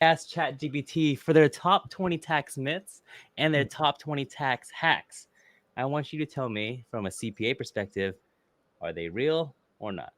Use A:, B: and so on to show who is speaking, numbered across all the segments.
A: asked ChatGPT for their top 20 tax myths and their top 20 tax hacks. I want you to tell me from a CPA perspective, are they real or not?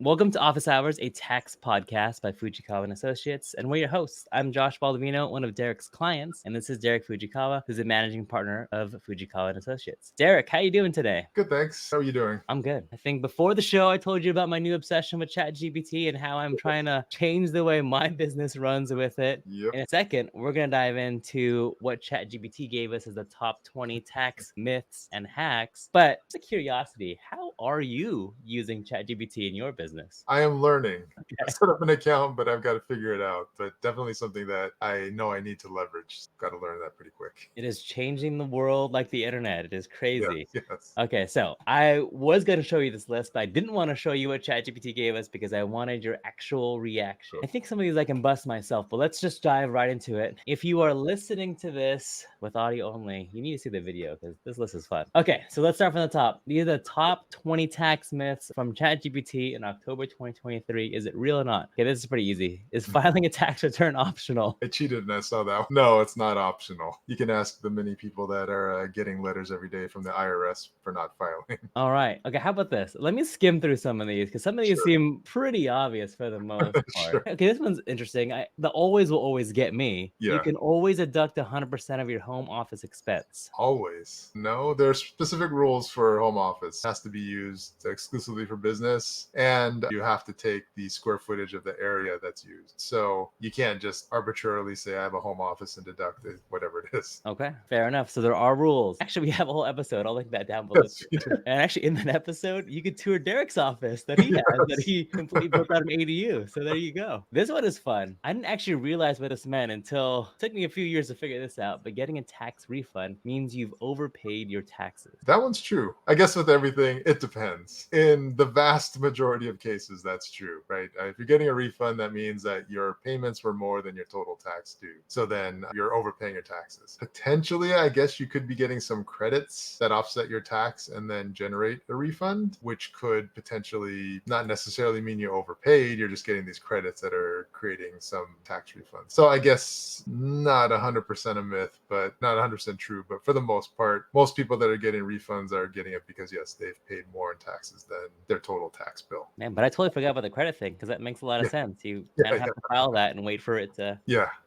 A: Welcome to Office Hours, a tax podcast by Fujikawa Associates, and we're your hosts. I'm Josh Baldovino, one of Derek's clients, and this is Derek Fujikawa, who's a managing partner of Fujikawa Associates. Derek, how you doing today?
B: Good, thanks. How are you doing?
A: I'm good. I think before the show, I told you about my new obsession with ChatGPT and how I'm trying to change the way my business runs with it.
B: Yep.
A: In a second, we're going to dive into what ChatGPT gave us as the top 20 tax myths and hacks. But just a curiosity, how are you using ChatGPT in your business?
B: I am learning. I set up an account, but I've got to figure it out. But definitely something that I know I need to leverage. Got to learn that pretty quick.
A: It is changing the world like the internet. It is crazy.
B: Yes.
A: Okay, so I was going to show you this list, but I didn't want to show you what ChatGPT gave us because I wanted your actual reaction. I think some of these I can bust myself, but let's just dive right into it. If you are listening to this with audio only, you need to see the video because this list is fun. Okay, so let's start from the top. These are the top 20 tax myths from ChatGPT in October 2023. Is it real or not? Okay, this is pretty easy. Is filing a tax return optional?
B: I cheated and I saw that. No, it's not optional. You can ask the many people that are getting letters every day from the IRS for not filing.
A: All right. Okay, how about this? Let me skim through some of these because some of these
B: Sure.
A: seem pretty obvious for the most part.
B: Sure.
A: Okay, this one's interesting. The always will always get me. You
B: Yeah.
A: can always deduct 100% of your home office expense.
B: Always. No, there's specific rules for home office. It has to be used exclusively for business, and you have to take the square footage of the area that's used. So you can't just arbitrarily say I have a home office and deduct it, whatever it is.
A: Okay, fair enough. So there are rules. Actually, we have a whole episode. I'll link that down below.
B: Yes, you do.
A: And actually, in that episode, you could tour Derek's office that he has, that
B: Yes.
A: he completely built out an ADU. So there you go. This one is fun. I didn't actually realize what this meant until it took me a few years to figure this out. But getting a tax refund means you've overpaid your taxes.
B: That one's true. I guess with everything, it depends. In the vast majority of cases, that's true, right? If you're getting a refund, that means that your payments were more than your total tax due. So then you're overpaying your taxes. Potentially, I guess you could be getting some credits that offset your tax and then generate a refund, which could potentially not necessarily mean you overpaid. You're just getting these credits that are creating some tax refunds. So I guess not 100% a myth, but not 100% true. But for the most part, most people that are getting refunds are getting it because, yes, they've paid more in taxes than their total tax bill.
A: Man, but I totally forgot about the credit thing because that makes a lot of sense. You kind of have to file that and wait for it to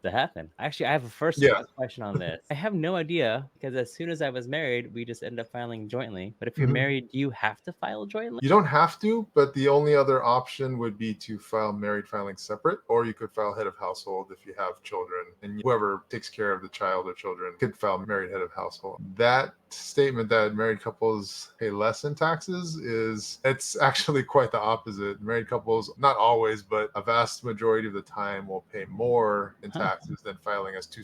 A: happen. Actually, I have a first question on this. I have no idea because as soon as I was married, we just ended up filing jointly. But if you're married, do you have to file jointly?
B: You don't have to, but the only other option would be to file married filing separate, or you could file head of household if you have children, and whoever takes care of the child or children could file married head of household. That statement that married couples pay less in taxes it's actually quite the opposite. Married couples, not always, but a vast majority of the time, will pay more in taxes than filing as two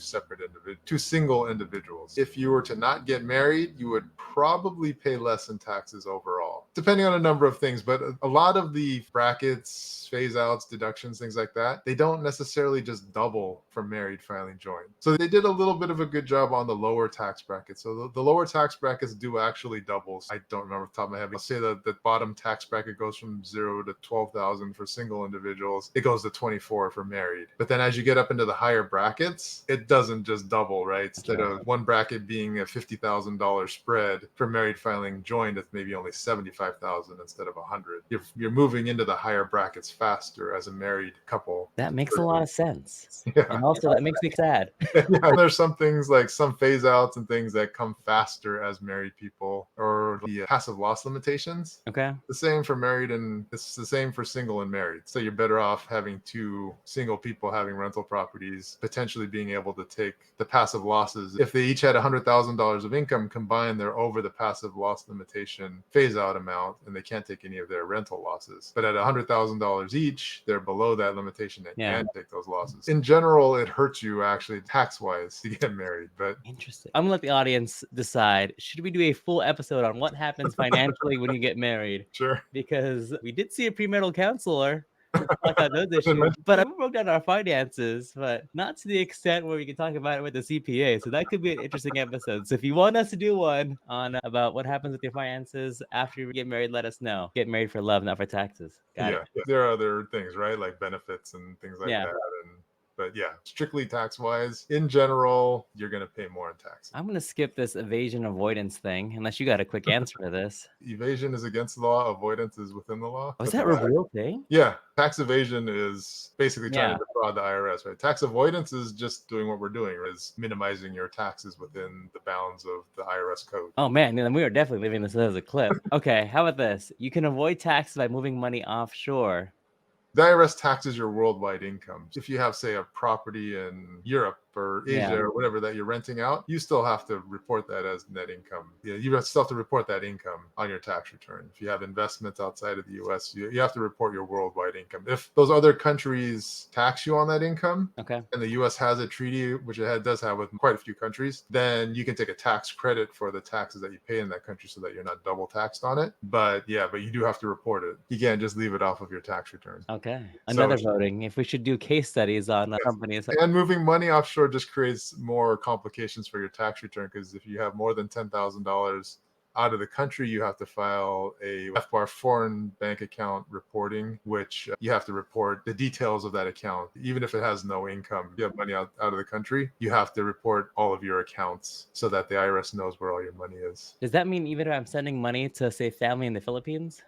B: single individuals. If you were to not get married, you would probably pay less in taxes overall, depending on a number of things. But a lot of the brackets, phase outs, deductions, things like that, they don't necessarily just double for married filing joint. So they did a little bit of a good job on the lower tax brackets. So the lower tax brackets do actually double. I don't remember off the top of my head. I'll say that the bottom tax bracket goes from 0 to 12,000 for single individuals. It goes to 24 for married. But then as you get up into the higher brackets, it doesn't just double, right? Instead of one bracket being a $50,000 spread for married filing joint, it's maybe only 75,000 instead of 100. You're moving into the higher brackets faster as a married couple.
A: That makes a lot of sense.
B: Yeah.
A: And also that makes me sad.
B: Yeah, there's some things like some phase outs and things that come faster as married people, or the passive loss limitations.
A: Okay.
B: The same for married, and it's the same for single and married. So you're better off having two single people having rental properties, potentially being able to take the passive losses. If they each had $100,000 of income combined, they're over the passive loss limitation phase out amount, and they can't take any of their rental losses. But at $100,000 each, they're below that limitation and can take those losses. In general, it hurts you actually tax-wise to get married. But
A: interesting. I'm gonna let the audience decide. Should we do a full episode on what happens financially when you get married?
B: Sure.
A: Because we did see a premarital counselor talk about those
B: But then
A: issues. But I broke down our finances, but not to the extent where we can talk about it with the CPA. So that could be an interesting episode. So if you want us to do one on about what happens with your finances after you get married, let us know. Get married for love, not for taxes. Got it.
B: Yeah, there are other things, right? Like benefits and things like
A: Yeah.
B: that. But yeah, strictly tax wise, in general, you're going to pay more in taxes.
A: I'm going to skip this evasion avoidance thing, unless you got a quick answer for this.
B: Evasion is against the law, avoidance is within the law.
A: Was that a real thing?
B: Yeah, tax evasion is basically trying
A: Yeah.
B: to defraud the IRS, right? Tax avoidance is just doing what we're doing, is minimizing your taxes within the bounds of the IRS code.
A: Oh man, then we are definitely leaving this as a clip. Okay, how about this? You can avoid taxes by moving money offshore.
B: The IRS taxes your worldwide income. If you have, say, a property in Europe or Asia
A: Yeah.
B: or whatever that you're renting out, you still have to report that as net income. Yeah, you still have to report that income on your tax return. If you have investments outside of the US, you have to report your worldwide income. If those other countries tax you on that income,
A: Okay.
B: and the US has a treaty, which it does have with quite a few countries, then you can take a tax credit for the taxes that you pay in that country so that you're not double taxed on it. But yeah, but you do have to report it. You can't just leave it off of your tax return.
A: Okay. Another voting. If we should do case studies on companies.
B: And moving money offshore just creates more complications for your tax return, because if you have more than $10,000 out of the country, you have to file a FBAR foreign bank account reporting, which you have to report the details of that account. Even if it has no income, if you have money out of the country, you have to report all of your accounts so that the IRS knows where all your money is.
A: Does that mean even if I'm sending money to, say, family in the Philippines?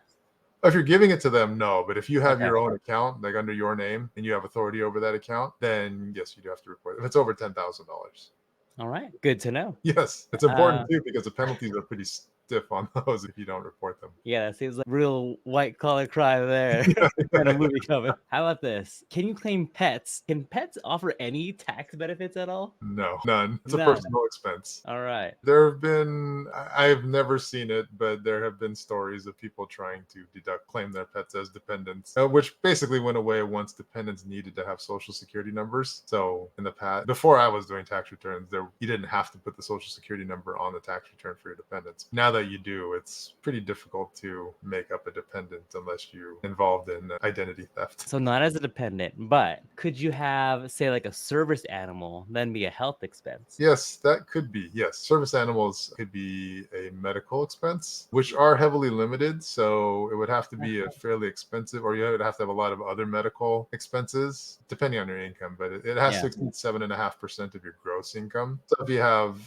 B: If you're giving it to them, no. But if you have your own account, like under your name, and you have authority over that account, then yes, you do have to report it. If it's over $10,000.
A: All right. Good to know.
B: Yes. It's important too, because the penalties are pretty stiff on those if you don't report them.
A: Yeah, that seems like real white collar crime there. Kind of movie coming. How about this? Can you claim pets? Can pets offer any tax benefits at all?
B: No, none. It's a
A: None.
B: personal expense.
A: All right.
B: There have been, I've never seen it, but there have been stories of people trying to claim their pets as dependents, which basically went away once dependents needed to have social security numbers. So in the past, before I was doing tax returns, you didn't have to put the social security number on the tax return for your dependents. Now that you do, it's pretty difficult to make up a dependent unless you're involved in identity theft.
A: So not as a dependent, but could you have, say, like a service animal, then be a health expense?
B: Yes, that could be. Yes, service animals could be a medical expense, which are heavily limited. So it would have to be a fairly expensive, or you would have to have a lot of other medical expenses, depending on your income. But it has to exceed 7.5% of your gross income. So if you have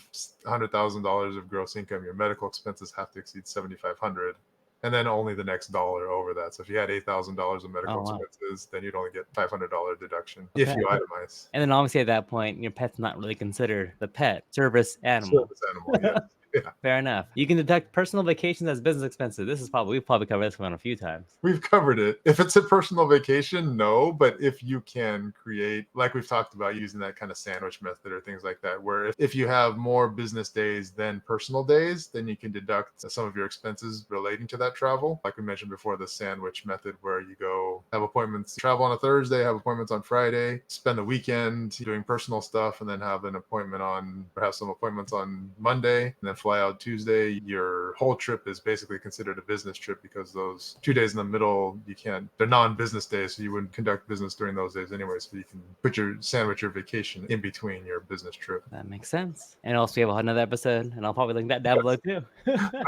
B: $100,000 of gross income, your medical expenses have to exceed $7,500. And then only the next dollar over that. So if you had $8,000 of medical expenses, then you'd only get $500 deduction if you itemize.
A: And then obviously at that point, your pet's not really considered the pet, service animal.
B: Service animal, yeah. Yeah.
A: Fair enough. You can deduct personal vacations as business expenses. We've probably covered this one a few times.
B: We've covered it. If it's a personal vacation, no. But if you can create, like we've talked about, using that kind of sandwich method or things like that, where if you have more business days than personal days, then you can deduct some of your expenses relating to that travel. Like we mentioned before, the sandwich method, where you go have appointments, travel on a Thursday, have appointments on Friday, spend the weekend doing personal stuff, and then have some appointments on Monday, and then fly out Tuesday. Your whole trip is basically considered a business trip, because those 2 days in the middle, they're non-business days, so you wouldn't conduct business during those days anyway. So you can sandwich your vacation in between your business trip.
A: That makes sense. And also, we have another episode, and I'll probably link that down below too.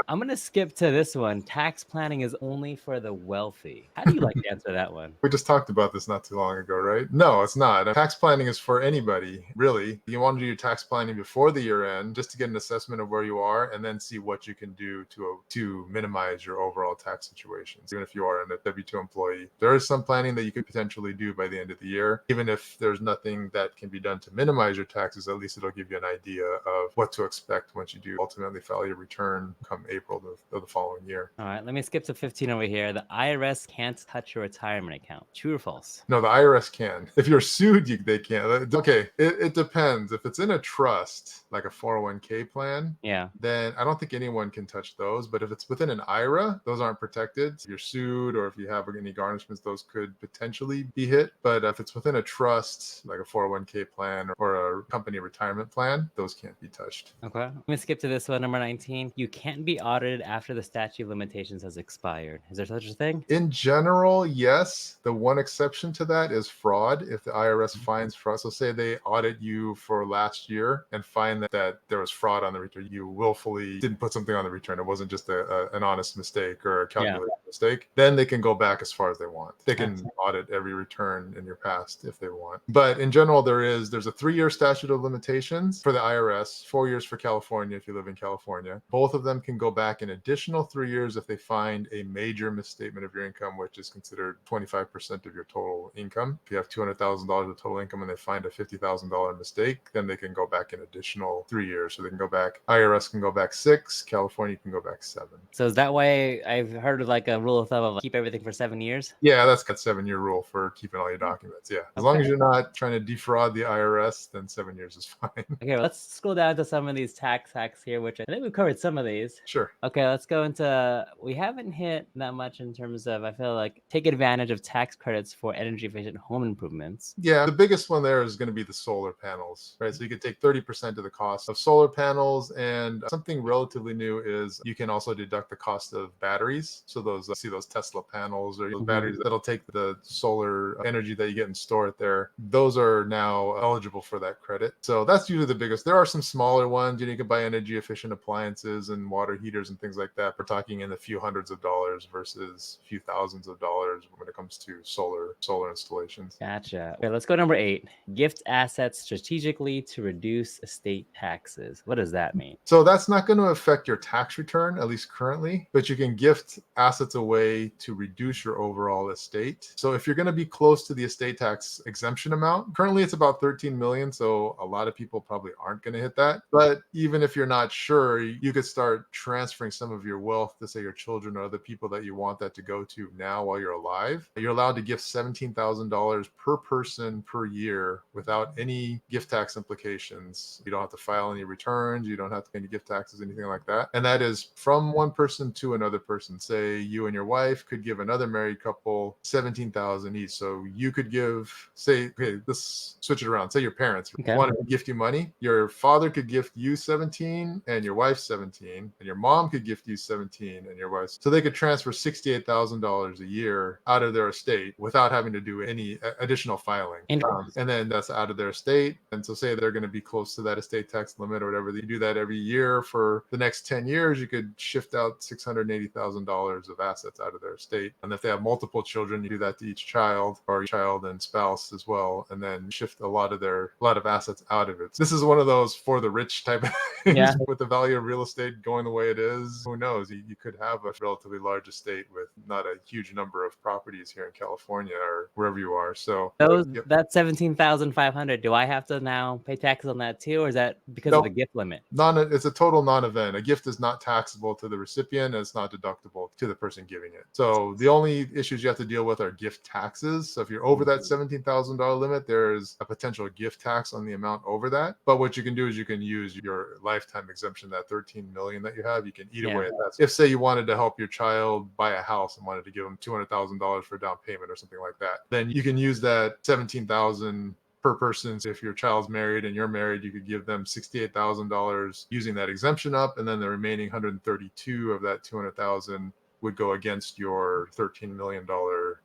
A: I'm going to skip to this one. Tax planning is only for the wealthy. How do you like to answer that one?
B: We just talked about this not too long ago, right? No, it's not. Tax planning is for anybody, really. You want to do your tax planning before the year end, just to get an assessment of where you are, and then see what you can do to minimize your overall tax situations. Even if you are a W-2 employee, there is some planning that you could potentially do by the end of the year. Even if there's nothing that can be done to minimize your taxes, at least it'll give you an idea of what to expect once you do ultimately file your return come April of the following year.
A: All right, let me skip to 15 over here. The IRS can't touch your retirement account. True or false?
B: No, the IRS can. If you're sued, they can't. Okay, it depends. If it's in a trust, like a 401k plan,
A: Yeah.
B: then I don't think anyone can touch touch those. But if it's within an IRA, those aren't protected. If you're sued or if you have any garnishments, those could potentially be hit. But if it's within a trust, like a 401k plan or a company retirement plan, those can't be touched.
A: Okay. I'm gonna skip to this one, number 19. You can't be audited after the statute of limitations has expired. Is there such a thing?
B: In general, yes. The one exception to that is fraud. If the IRS finds fraud, so say they audit you for last year and find that there was fraud on the return, you willfully didn't put something on the return. It wasn't just an honest mistake or a calculated mistake. Then they can go back as far as they want. They can audit every return in your past if they want. But in general, there's a 3-year statute of limitations for the IRS, 4 years for California if you live in California. Both of them can go back an additional 3 years if they find a major misstatement of your income, which is considered 25% of your total income. If you have $200,000 of total income and they find a $50,000 mistake, then they can go back an additional 3 years. So they can go back, IRS can go back 6, California can go back 7.
A: So is that why I've heard of like a rule of thumb of keep everything for 7 years?
B: Yeah, that's got 7-year rule for keeping all your documents. Yeah. As long as you're not trying to defraud the IRS, then 7 years is fine.
A: Okay, well, let's scroll down to some of these tax hacks here, which I think we've covered some of these.
B: Sure.
A: Okay, let's go into, we haven't hit that much in terms of, I feel like, take advantage of tax credits for energy efficient home improvements.
B: Yeah, the biggest one there is going to be the solar panels, right? So you could take 30% of the cost of solar panels, and something relatively new is you can also deduct the cost of batteries. So those, see those Tesla panels or those batteries that'll take the solar energy that you get and store it there. Those are now eligible for that credit. So that's usually the biggest. There are some smaller ones. You can buy energy efficient appliances and water heaters and things like that. We're talking in the few hundreds of dollars versus a few thousands of dollars when it comes to solar installations.
A: Gotcha. Okay, let's go number 8. Gift assets strategically to reduce estate taxes. What does that mean?
B: So that's not going to affect your tax return, at least currently, but you can gift assets away to reduce your overall estate. So if you're going to be close to the estate tax exemption amount, currently it's about 13 million. So a lot of people probably aren't going to hit that. But even if you're not sure, you could start transferring some of your wealth to, say, your children or other people that you want that to go to now while you're alive. You're allowed to gift $17,000 per person per year without any gift tax implications. You don't have to file any returns. You don't have to pay any gift taxes, anything like that. And that is from one person to another person. Say you and your wife could give another married couple $17,000 each. So you could give, say, okay, let's switch it around. Say your parents wanted to gift you money. Your father could gift you 17 and your wife 17, and your mom could gift you 17 and your wife. So they could transfer $68,000 a year out of their estate without having to do any additional filing. And then that's out of their estate. And so say they're going to be close to that estate tax limit or whatever. You do that every year for the next 10 years, you could shift out $680,000 of assets out of their estate. And if they have multiple children, you do that to each child or child and spouse as well, and then shift a lot of assets out of it. This is one of those for the rich type of things. With the value of real estate going the way it is, who knows? You could have a relatively large estate with not a huge number of properties here in California or wherever you are. So
A: that $17,500, do I have to now pay taxes on that too, or is that because of the gift limit?
B: It's a total non-event. A gift is not taxable to the recipient, and it's not deductible to the person giving it. So the only issues you have to deal with are gift taxes. So if you're over that $17,000 limit, there's a potential gift tax on the amount over that. But what you can do is you can use your lifetime exemption, that 13 million that you have. You can eat away at that. If, say, you wanted to help your child buy a house and wanted to give them $200,000 for a down payment or something like that, then you can use that 17,000 per person. So if your child's married and you're married, you could give them $68,000 using that exemption up, and then the remaining 132 of that 200,000 would go against your $13 million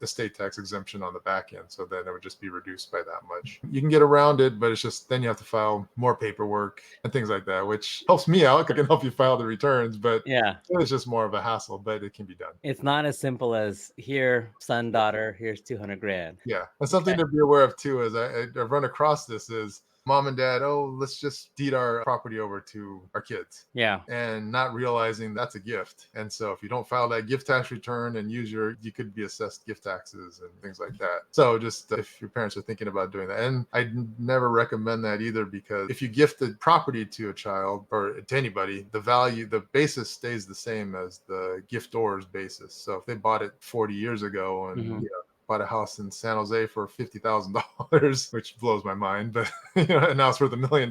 B: estate tax exemption on the back end. So then it would just be reduced by that much. You can get around it, but it's just then you have to file more paperwork and things like that, which helps me out. I can help you file the returns, but it's just more of a hassle, but it can be done.
A: It's not as simple as here, son, daughter, here's 200 grand.
B: Yeah. And something to be aware of too is I've run across this is mom and dad, let's just deed our property over to our kids.
A: Yeah.
B: And not realizing that's a gift. And so if you don't file that gift tax return and you could be assessed gift taxes and things like that. So just if your parents are thinking about doing that. And I never recommend that either, because if you gift the property to a child or to anybody, the basis stays the same as the giftor's basis. So if they bought it 40 years ago and bought a house in San Jose for $50,000, which blows my mind, but and now it's worth $1 million.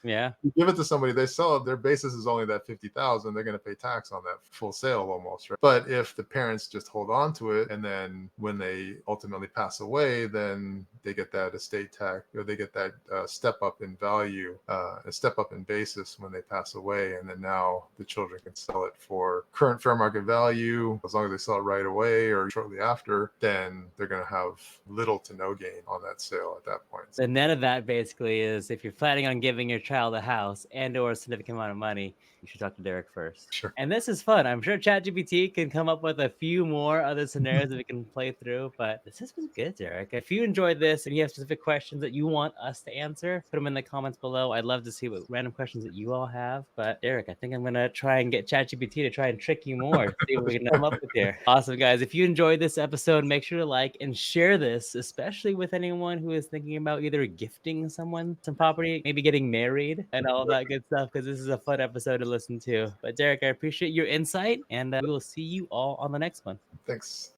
A: Yeah.
B: You give it to somebody, they sell it, their basis is only that 50,000, they're going to pay tax on that full sale almost, right? But if the parents just hold on to it, and then when they ultimately pass away, then they get that estate tax, or they get that step up in value, a step up in basis when they pass away, and then now the children can sell it for current fair market value. As long as they sell it right away or shortly after, then they're going to have little to no gain on that sale at that point.
A: The net of that basically is if you're planning on giving your child a house and or a significant amount of money, you should talk to Derek first.
B: Sure.
A: And this is fun. I'm sure ChatGPT can come up with a few more other scenarios that we can play through, but this has been good, Derek. If you enjoyed this and you have specific questions that you want us to answer, put them in the comments below. I'd love to see what random questions that you all have. But Derek, I think I'm going to try and get ChatGPT to try and trick you more, see what we can come up with here. Awesome, guys. If you enjoyed this episode, make sure to like and share this, especially with anyone who is thinking about either gifting someone some property, maybe getting married and all of that good stuff, because this is a fun episode to listen to. But Derek, I appreciate your insight, and we will see you all on the next one.
B: Thanks.